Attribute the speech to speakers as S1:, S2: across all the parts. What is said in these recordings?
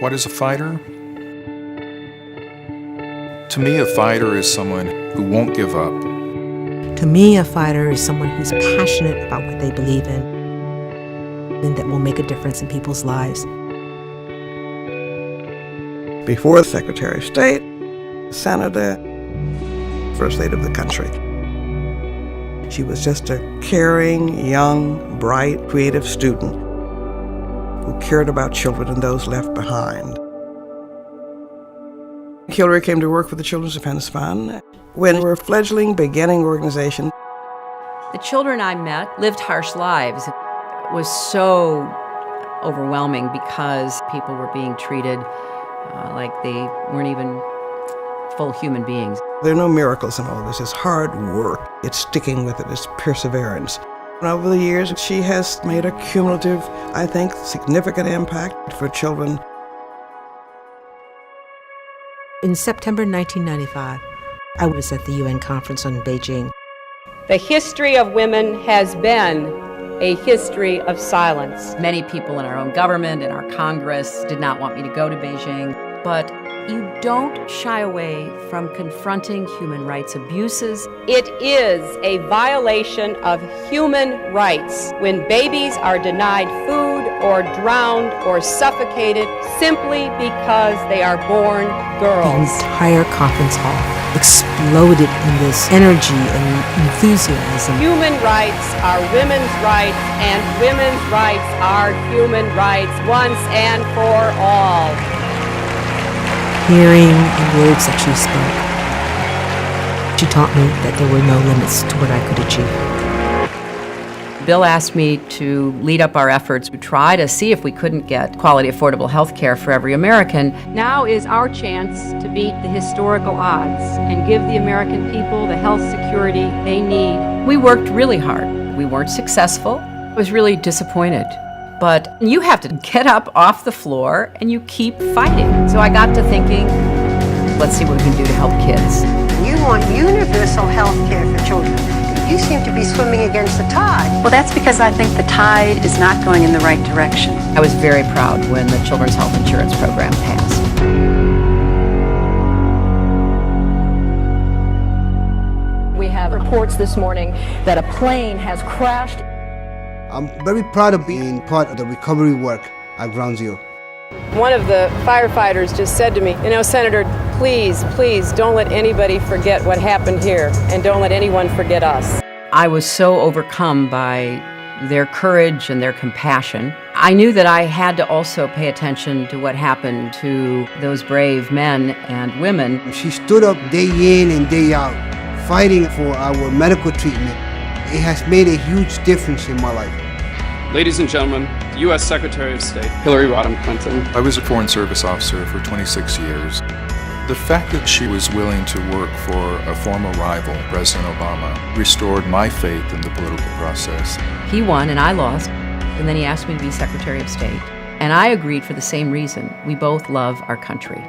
S1: What is a fighter? To me, a fighter is someone who won't give up.
S2: To me, a fighter is someone who's passionate about what they believe in and that will make a difference in people's lives.
S3: Before the Secretary of State, Senator, First Lady of the country. She was just a caring, young, bright, creative student who cared about children and those left behind. Hillary came to work for the Children's Defense Fund when we were a fledgling, beginning organization.
S4: The children I met lived harsh lives. It was so overwhelming because people were being treated like they weren't even full human beings.
S3: There are no miracles in all this. It's hard work. It's sticking with it. It's perseverance. And over the years, she has made a cumulative, I think, significant impact for children.
S2: In September 1995, I was at the UN conference in Beijing.
S5: The history of women has been a history of silence.
S4: Many people in our own government, in our Congress, did not want me to go to Beijing. But you don't shy away from confronting human rights abuses.
S5: It is a violation of human rights when babies are denied food or drowned or suffocated simply because they are born girls.
S2: The entire conference hall exploded in this energy and enthusiasm.
S5: Human rights are women's rights, and women's rights are human rights once and for all.
S2: Hearing the words that she spoke, she taught me that there were no limits to what I could achieve.
S4: Bill asked me to lead up our efforts to try to see if we couldn't get quality, affordable health care for every American.
S5: Now is our chance to beat the historical odds and give the American people the health security they need.
S4: We worked really hard. We weren't successful. I was really disappointed. But you have to get up off the floor and you keep fighting. So I got to thinking, let's see what we can do to help kids.
S6: You want universal health care for children. You seem to be swimming against the tide.
S7: Well, that's because I think the tide is not going in the right direction.
S4: I was very proud when the Children's Health Insurance Program passed.
S8: We have reports this morning that a plane has crashed.
S9: I'm very proud of being part of the recovery work at Ground Zero.
S5: One of the firefighters just said to me, Senator, please don't let anybody forget what happened here, and don't let anyone forget us.
S4: I was so overcome by their courage and their compassion. I knew that I had to also pay attention to what happened to those brave men and women.
S9: She stood up day in and day out, fighting for our medical treatment. It has made a huge difference in my life.
S10: Ladies and gentlemen, the U.S. Secretary of State, Hillary Rodham Clinton.
S1: I was a Foreign Service officer for 26 years. The fact that she was willing to work for a former rival, President Obama, restored my faith in the political process.
S4: He won and I lost, and then he asked me to be Secretary of State. And I agreed for the same reason. We both love our country.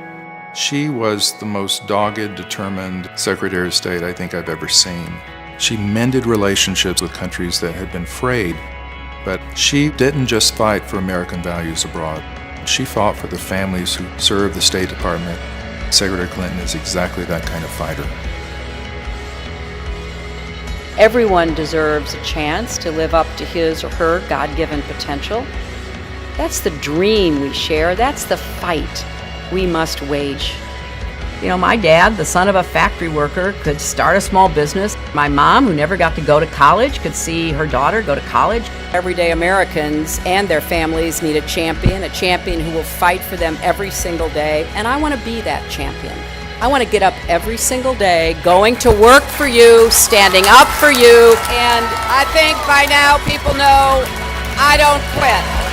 S1: She was the most dogged, determined Secretary of State I think I've ever seen. She mended relationships with countries that had been frayed. But she didn't just fight for American values abroad. She fought for the families who serve the State Department. Secretary Clinton is exactly that kind of fighter.
S7: Everyone deserves a chance to live up to his or her God-given potential. That's the dream we share. That's the fight we must wage.
S4: My dad, the son of a factory worker, could start a small business. My mom, who never got to go to college, could see her daughter go to college.
S7: Everyday Americans and their families need a champion who will fight for them every single day. And I want to be that champion. I want to get up every single day, going to work for you, standing up for you. And I think by now people know I don't quit.